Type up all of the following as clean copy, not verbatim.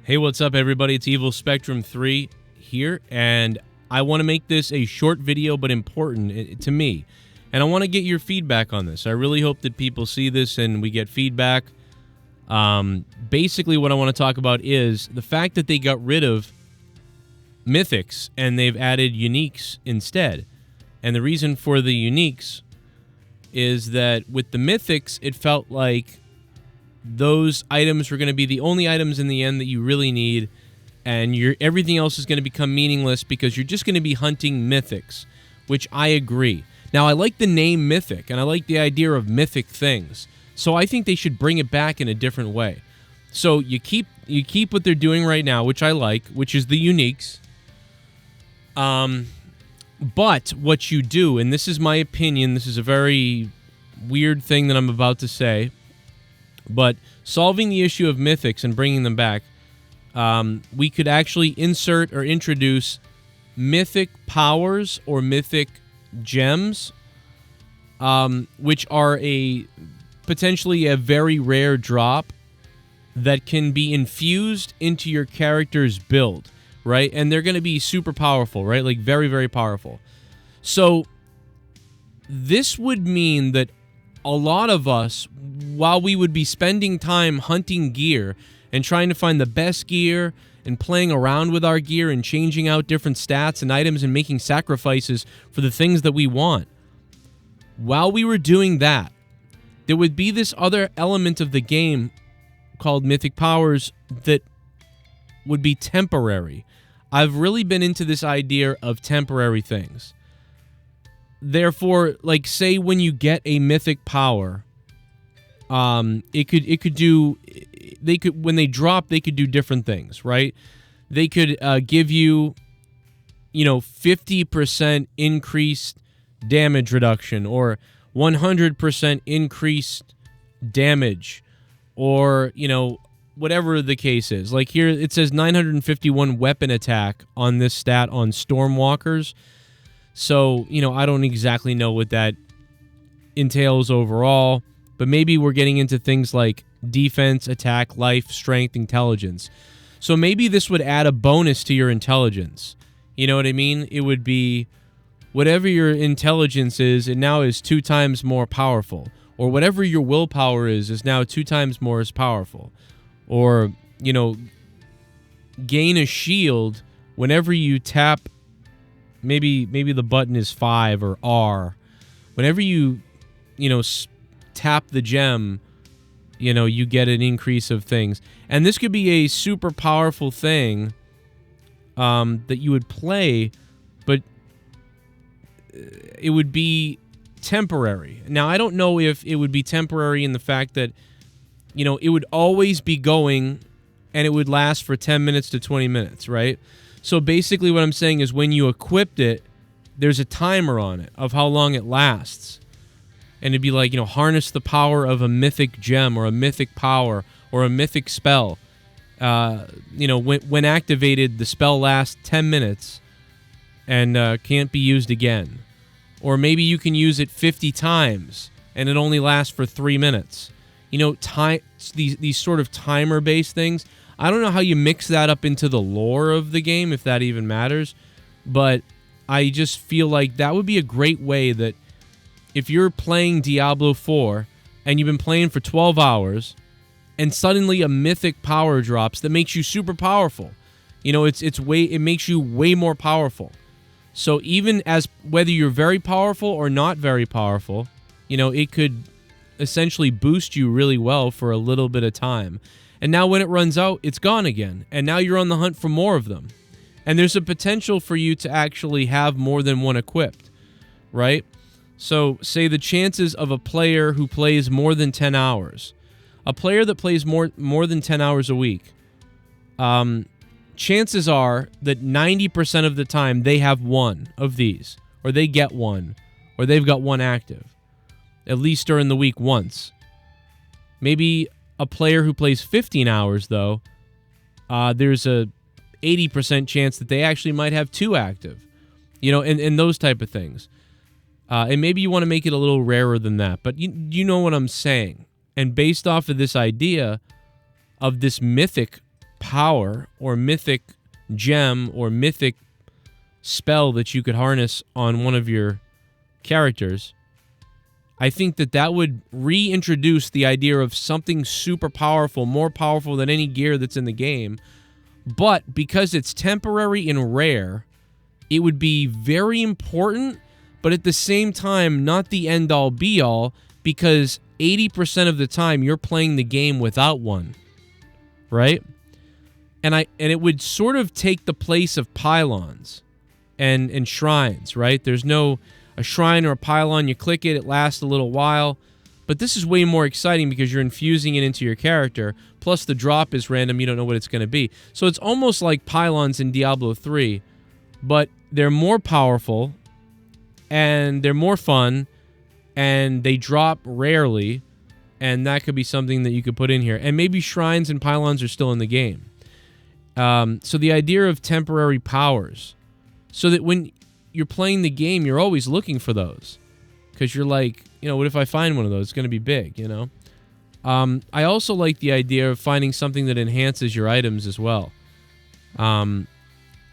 Hey, what's up, everybody? It's Evil Spectrum 3 here, and I want to make this a short video, but important to me. And I want to get your feedback on this. I really hope that people see this and we get feedback. Basically, what I want to talk about is the fact that they got rid of Mythics and they've added Uniques instead. And the reason for the Uniques is that with the Mythics, it felt like those items were going to be the only items in the end that you really need, and everything else is going to become meaningless because you're just going to be hunting Mythics, which I agree. Now, I like the name Mythic, and I like the idea of mythic things, so I think they should bring it back in a different way. So you keep what they're doing right now, which I like, which is the Uniques. But what you do, and this is my opinion, this is a very weird thing that I'm about to say, but solving the issue of Mythics and bringing them back, we could actually insert or introduce Mythic powers or Mythic gems, which are potentially a very rare drop that can be infused into your character's build, right? And they're going to be super powerful, right? Like very, very powerful. So this would mean that a lot of us, while we would be spending time hunting gear and trying to find the best gear and playing around with our gear and changing out different stats and items and making sacrifices for the things that we want, while we were doing that, there would be this other element of the game called Mythic Powers that would be temporary. I've really been into this idea of temporary things. Therefore, like, say when you get a mythic power, it could do, when they drop, they could do different things, right? They could give you, 50% increased damage reduction, or 100% increased damage, or, whatever the case is. Like here, it says 951 weapon attack on this stat on Stormwalkers. So, I don't exactly know what that entails overall, but maybe we're getting into things like defense, attack, life, strength, intelligence. So maybe this would add a bonus to your intelligence. You know what I mean? It would be whatever your intelligence is, it now is 2 times more powerful. Or whatever your willpower is now 2 times more as powerful. Or, gain a shield whenever you tap. Maybe the button is 5 or R. Whenever you, tap the gem, you get an increase of things. And this could be a super powerful thing that you would play, but it would be temporary. Now, I don't know if it would be temporary in the fact that, it would always be going and it would last for 10 minutes to 20 minutes, right? So basically what I'm saying is when you equipped it, there's a timer on it of how long it lasts. And it'd be like, harness the power of a mythic gem or a mythic power or a mythic spell. When activated, the spell lasts 10 minutes and can't be used again. Or maybe you can use it 50 times and it only lasts for 3 minutes. These sort of timer-based things. I don't know how you mix that up into the lore of the game, if that even matters, but I just feel like that would be a great way that if you're playing Diablo 4 and you've been playing for 12 hours and suddenly a mythic power drops that makes you super powerful. It makes you way more powerful. So even as whether you're very powerful or not very powerful, it could essentially boost you really well for a little bit of time. And now when it runs out, it's gone again. And now you're on the hunt for more of them. And there's a potential for you to actually have more than one equipped, right? So say the chances of a player who plays more than 10 hours, a player that plays more than 10 hours a week, chances are that 90% of the time they have one of these, or they get one, or they've got one active, at least during the week once. Maybe a player who plays 15 hours, though, there's a 80% chance that they actually might have 2 active, and those type of things. And maybe you want to make it a little rarer than that, but you know what I'm saying. And based off of this idea of this mythic power or mythic gem or mythic spell that you could harness on one of your characters, I think that would reintroduce the idea of something super powerful, more powerful than any gear that's in the game. But because it's temporary and rare, it would be very important, but at the same time, not the end-all be-all, because 80% of the time you're playing the game without one, right? And it would sort of take the place of pylons and shrines, right? There's no a shrine or a pylon, you click it, it lasts a little while. But this is way more exciting because you're infusing it into your character. Plus the drop is random, you don't know what it's going to be. So it's almost like pylons in Diablo 3, but they're more powerful, and they're more fun, and they drop rarely, and that could be something that you could put in here. And maybe shrines and pylons are still in the game. So the idea of temporary powers, so that when you're playing the game, you're always looking for those. Because you're like, you know, what if I find one of those? It's going to be big, you know? I also like the idea of finding something that enhances your items as well. And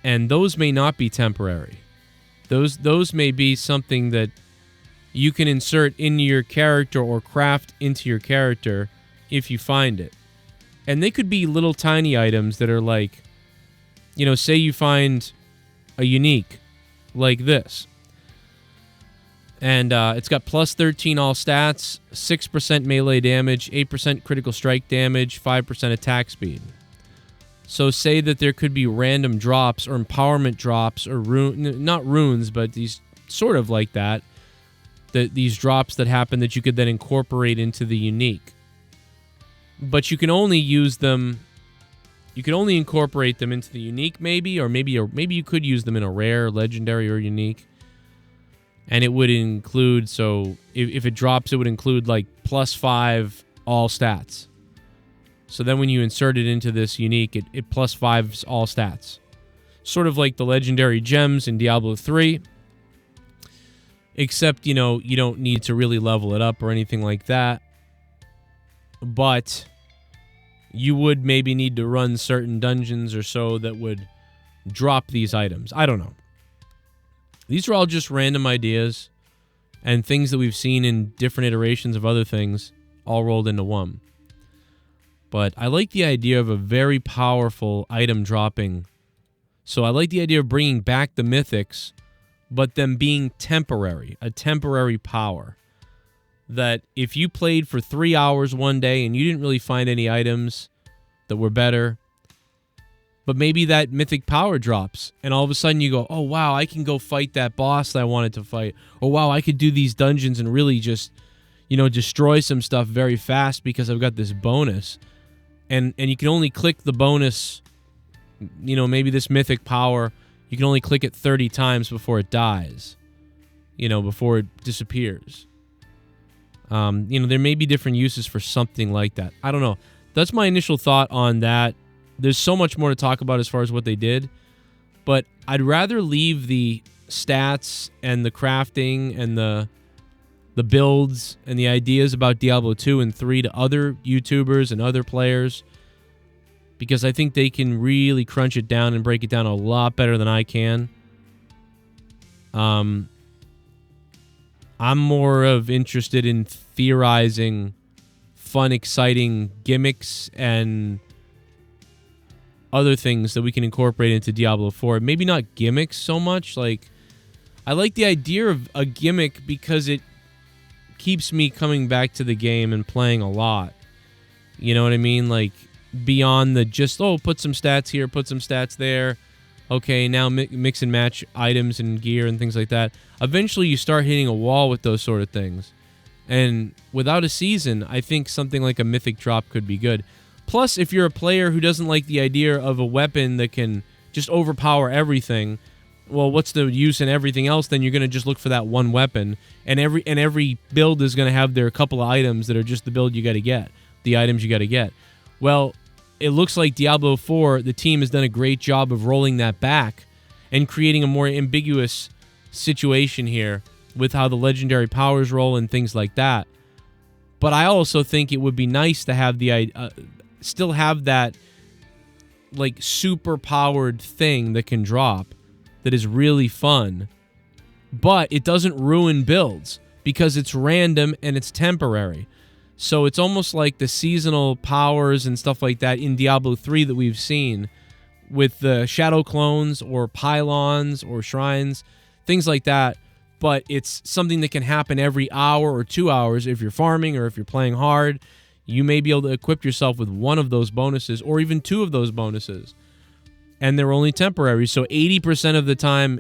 those may not be temporary. Those may be something that you can insert in your character or craft into your character if you find it. And they could be little tiny items that are like, you know, say you find a unique like this. And it's got plus 13 all stats, 6% melee damage, 8% critical strike damage, 5% attack speed. So say that there could be random drops or empowerment drops or not runes, but these sort of like that. These drops that happen that you could then incorporate into the unique. But you can only use them. You can only incorporate them into the unique, maybe, or maybe you could use them in a rare, legendary, or unique. And it would include, so if it drops, it would include like plus 5 all stats. So then when you insert it into this unique, it plus 5s all stats. Sort of like the legendary gems in Diablo 3. Except, you know, you don't need to really level it up or anything like that. But you would maybe need to run certain dungeons or so that would drop these items. I don't know. These are all just random ideas and things that we've seen in different iterations of other things all rolled into one. But I like the idea of a very powerful item dropping. So I like the idea of bringing back the Mythics, but them being temporary, a temporary power. That if you played for 3 hours one day and you didn't really find any items that were better, but maybe that mythic power drops, and all of a sudden you go, oh, wow, I can go fight that boss that I wanted to fight. Or, wow, I could do these dungeons and really just, you know, destroy some stuff very fast because I've got this bonus. And you can only click the bonus, you know, maybe this mythic power, you can only click it 30 times before it dies, you know, before it disappears. You know, there may be different uses for something like that. I don't know. That's my initial thought on that. There's so much more to talk about as far as what they did, but I'd rather leave the stats and the crafting and the builds and the ideas about Diablo 2 and 3 to other YouTubers and other players, because I think they can really crunch it down and break it down a lot better than I can. I'm more of interested in theorizing fun, exciting gimmicks and other things that we can incorporate into Diablo 4. Maybe not gimmicks so much. Like, I like the idea of a gimmick because it keeps me coming back to the game and playing a lot. You know what I mean? Like, beyond the just, oh, put some stats here, put some stats there. Okay, now mix and match items and gear and things like that. Eventually, you start hitting a wall with those sort of things. And without a season, I think something like a mythic drop could be good. Plus, if you're a player who doesn't like the idea of a weapon that can just overpower everything, well, what's the use in everything else? Then you're going to just look for that one weapon. And every build is going to have their couple of items that are just the build you got to get, the items you got to get. Well, it looks like Diablo 4, the team has done a great job of rolling that back and creating a more ambiguous situation here with how the legendary powers roll and things like that. But I also think it would be nice to have the still have that like super powered thing that can drop that is really fun, but it doesn't ruin builds because it's random and it's temporary. So it's almost like the seasonal powers and stuff like that in Diablo 3 that we've seen with the shadow clones or pylons or shrines, things like that. But it's something that can happen every hour or 2 hours if you're farming or if you're playing hard. You may be able to equip yourself with one of those bonuses or even two of those bonuses. And they're only temporary. So 80% of the time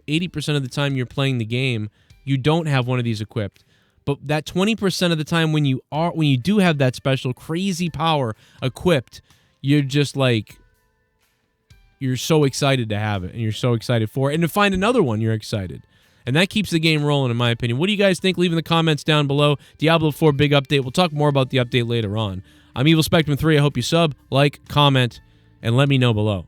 you're playing the game, you don't have one of these equipped. But that 20% of the time when you do have that special crazy power equipped, you're just like, you're so excited to have it and you're so excited for it. And to find another one, you're excited. And that keeps the game rolling, in my opinion. What do you guys think? Leave in the comments down below. Diablo 4 big update. We'll talk more about the update later on. I'm Evil Spectrum 3. I hope you sub, like, comment, and let me know below.